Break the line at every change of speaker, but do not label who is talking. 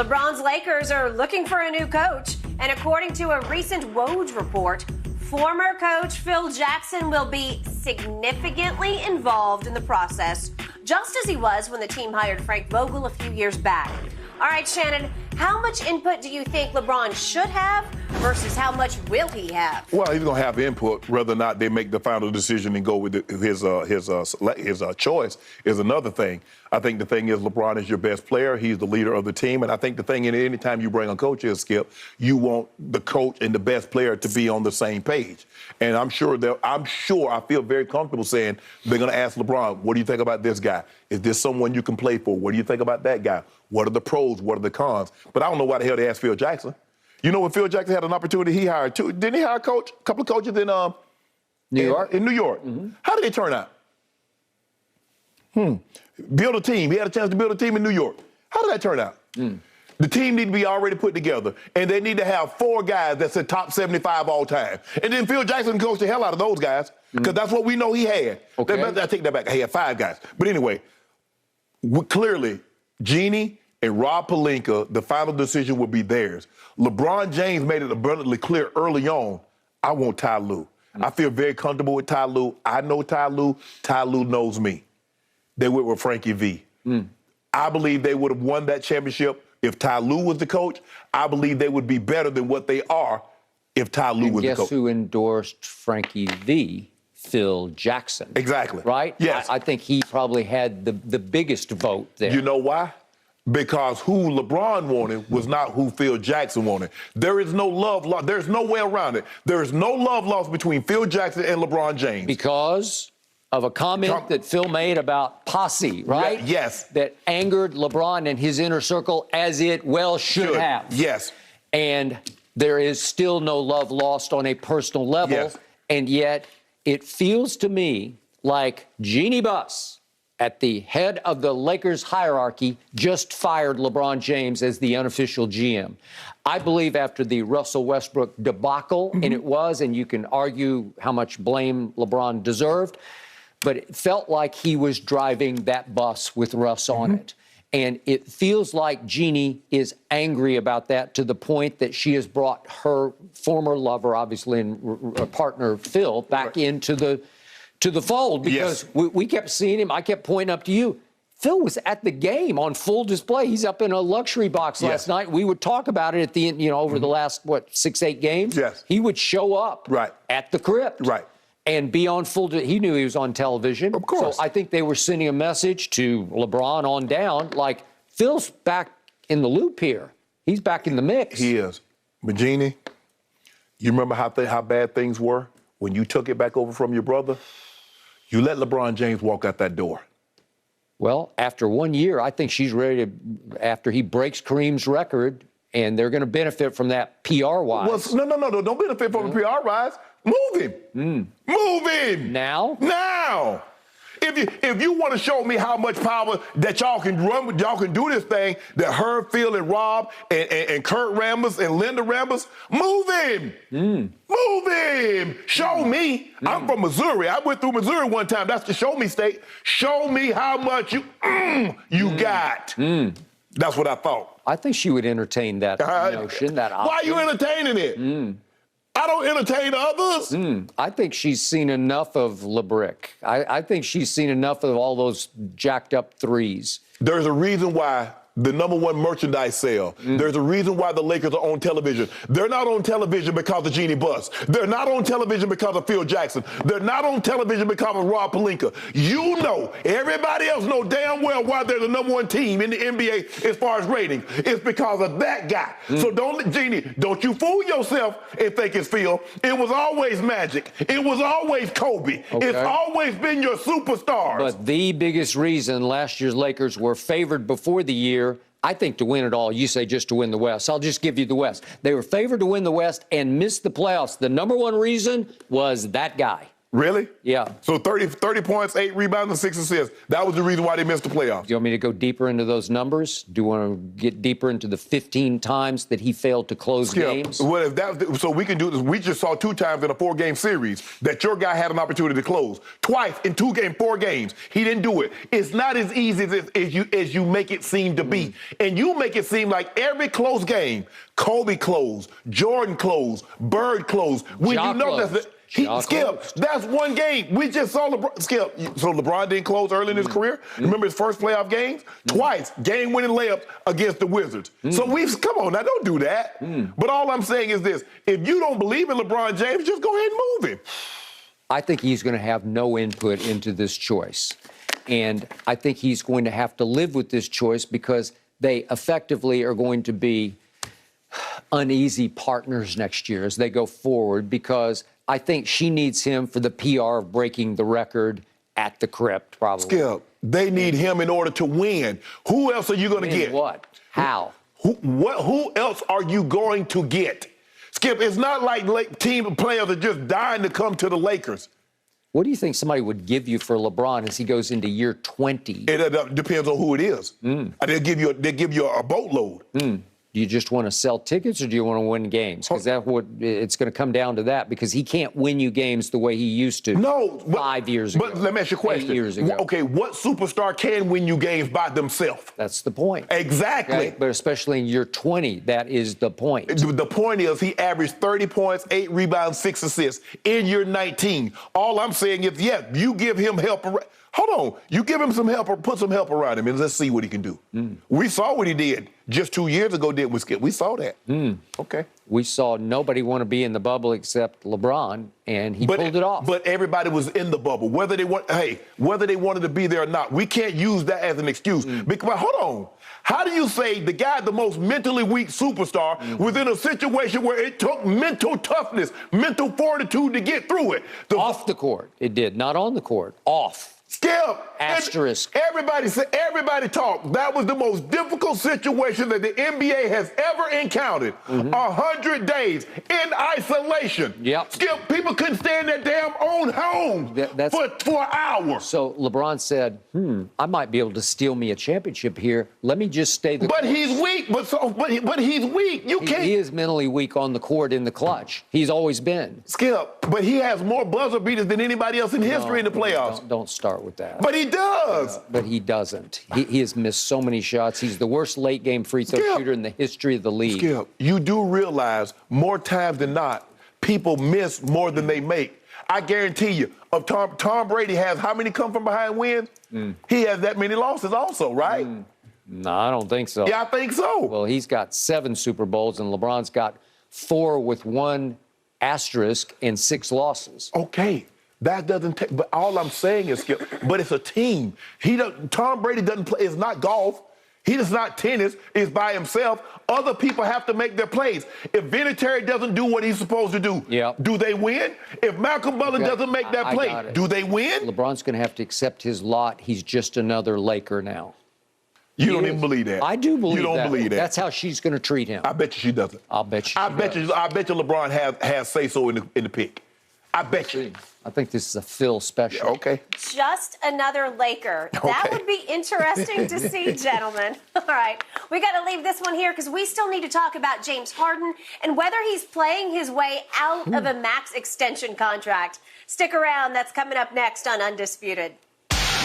LeBron's Lakers are looking for a new coach, and according to a recent Woj report, former coach Phil Jackson will be significantly involved in the process, just as he was when the team hired Frank Vogel a few years back. All right, Shannon, how much input do you think LeBron should have versus how much will he have?
Well, he's going to have input. Whether or not they make the final decision and go with his choice is another thing. I think the thing is LeBron is your best player. He's the leader of the team. And I think the thing is anytime you bring a coach in, Skip, you want the coach and the best player to be on the same page. And I feel very comfortable saying they're going to ask LeBron, what do you think about this guy? Is this someone you can play for? What do you think about that guy? What are the pros? What are the cons? But I don't know why the hell they asked Phil Jackson. You know, when Phil Jackson had an opportunity, he hired two. Didn't he hire a couple of coaches in
New York?
In New York. Mm-hmm. How did they turn out? Build a team. He had a chance to build a team in New York. How did that turn out? The team need to be already put together, and they need to have 4 guys that's in top 75 all time. And then Phil Jackson coached the hell out of those guys because that's what we know he had.
Okay.
I take that back. He had 5 guys. But anyway, clearly, Jeannie and Rob Pelinka, the final decision will be theirs. LeBron James made it abundantly clear early on, I want Ty Lue. I feel very comfortable with Ty Lue. I know Ty Lue. Ty Lue knows me. They went with Frankie V. I believe they would have won that championship if Ty Lue was the coach. I believe they would be better than what they are if Ty Lue was the coach.
Guess who endorsed Frankie V? Phil Jackson.
Exactly.
Right?
Yes.
I think he probably had the biggest vote there.
You know why? Because who LeBron wanted was not who Phil Jackson wanted. There is no love lost. There's no way around it. There is no love lost between Phil Jackson and LeBron James.
Because of a comment that Phil made about posse, right?
Yes.
That angered LeBron and his inner circle, as it well should have.
Yes.
And there is still no love lost on a personal level.
Yes.
And yet it feels to me like Jeannie Buss, at the head of the Lakers hierarchy, just fired LeBron James as the unofficial GM. I believe after the Russell Westbrook debacle, and it was, and you can argue how much blame LeBron deserved, but it felt like he was driving that bus with Russ on it. And it feels like Jeannie is angry about that to the point that she has brought her former lover, obviously, and partner Phil, back into the fold, because we kept seeing him. I kept pointing up to you. Phil was at the game on full display. He's up in a luxury box last night. We would talk about it at the end, over the last, 6-8 games?
Yes.
He would show up at the crypt.
Right.
And be on he knew he was on television.
Of course.
So I think they were sending a message to LeBron on down, like, Phil's back in the loop here. He's back in the mix.
He is. But Jeannie, you remember how bad things were when you took it back over from your brother? You let LeBron James walk out that door.
Well, after 1 year, I think she's ready to, after he breaks Kareem's record, and they're going to benefit from that PR-wise.
Well, no. Don't benefit from the PR-wise. Move him. Move him.
Now?
Now. If you want to show me how much power that y'all can run, y'all can do this thing, that her, Phil, and Rob, and Kurt Rambis, and Linda Rambis, move him. Move him. Show me. I'm from Missouri. I went through Missouri one time. That's the show me state. Show me how much you got. That's what I thought.
I think she would entertain that notion, that option.
Why are you entertaining it? I don't entertain others.
I think she's seen enough of LeBrick. I think she's seen enough of all those jacked up threes.
There's a reason why the #1 merchandise sale. There's a reason why the Lakers are on television. They're not on television because of Jeannie Buss. They're not on television because of Phil Jackson. They're not on television because of Rob Pelinka. You know, everybody else know damn well why they're the #1 team in the NBA as far as rating. It's because of that guy. So Jeannie, don't you fool yourself and think it's Phil. It was always Magic. It was always Kobe.
Okay.
It's always been your superstars.
But the biggest reason last year's Lakers were favored before the year, I think, to win it all. You say just to win the West. I'll just give you the West. They were favored to win the West and missed the playoffs. The #1 reason was that guy.
Really?
Yeah.
So 30 points, 8 rebounds, and 6 assists. That was the reason why they missed the playoffs.
Do you want me to go deeper into those numbers? Do you want to get deeper into the 15 times that he failed to close games?
Well, if that, so we can do this. We just saw 2 times in a 4-game series that your guy had an opportunity to close. Twice in 4 games. He didn't do it. It's not as easy as you make it seem to be. And you make it seem like every close game, Kobe closed, Jordan closed, Bird closed. When you know that's Skip, that's one game. We just saw LeBron. Skip, so LeBron didn't close early in his career. Remember his first playoff games? Twice, game-winning layups against the Wizards. So come on now, don't do that. But all I'm saying is this: if you don't believe in LeBron James, just go ahead and move him.
I think he's going to have no input into this choice, and I think he's going to have to live with this choice because they effectively are going to be uneasy partners next year as they go forward, because I think she needs him for the PR of breaking the record at the crypt, probably.
Skip, they need him in order to win. Who else are you going to get?
What? How?
Who else are you going to get? Skip, it's not like team players are just dying to come to the Lakers.
What do you think somebody would give you for LeBron as he goes into year 20?
It depends on who it is. They'll give you a boatload.
Do you just want to sell tickets or do you want to win games? Because that's what it's going to come down to, that, because he can't win you games the way he used to.
No,
5 years ago.
But let me ask you a question.
8 years ago.
Okay, what superstar can win you games by themselves?
That's the point.
Exactly.
Okay? But especially in year 20, that is the point.
The point is he averaged 30 points, 8 rebounds, 6 assists in year 19. All I'm saying is, yeah, you give him help. Hold on. You give him some help or put some help around him and let's see what he can do. We saw what he did just 2 years ago, did with Skip. We saw that. Okay.
We saw nobody want to be in the bubble except LeBron, and he pulled it off.
But everybody was in the bubble, whether they wanted to be there or not. We can't use that as an excuse. Because, hold on. How do you say the guy, the most mentally weak superstar, was in a situation where it took mental toughness, mental fortitude to get through it?
Off the court, it did. Not on the court. Off.
Skip.
Asterisk.
Everybody talked. That was the most difficult situation that the NBA has ever encountered. 100 days in isolation.
Yep.
Skip, people couldn't stay in their damn own home for an hour.
So LeBron said, I might be able to steal me a championship here. Let me just stay the
But
course.
he's weak. But he's weak. You can't.
He is mentally weak on the court in the clutch. He's always been.
Skip, but he has more buzzer beaters than anybody else in history in the playoffs.
Don't start with that.
But he does.
But he doesn't. He has missed so many shots. He's the worst late-game free throw shooter in the history of the league.
Skip, you do realize more times than not, people miss more than they make. I guarantee you, Tom Brady has how many come from behind wins? He has that many losses also, right?
No, I don't think so.
Yeah, I think so.
Well, he's got 7 Super Bowls, and LeBron's got 4 with 1 asterisk and 6 losses.
Okay. That doesn't take, but all I'm saying is, Skip, but it's a team. Tom Brady doesn't play, it's not golf. He is not tennis, it's by himself. Other people have to make their plays. If Vinatieri doesn't do what he's supposed to do, do they win? If Malcolm Butler doesn't make that play, do they win?
LeBron's going to have to accept his lot. He's just another Laker now.
You don't even believe that.
I do believe that.
You don't believe that.
That's how she's going to treat him.
I bet you she doesn't.
I'll bet you
I bet you LeBron has say-so in the pick. I bet you.
I think this is a Phil special.
Yeah, okay.
Just another Laker. That would be interesting to see, gentlemen. All right. We got to leave this one here because we still need to talk about James Harden and whether he's playing his way out of a max extension contract. Stick around. That's coming up next on Undisputed.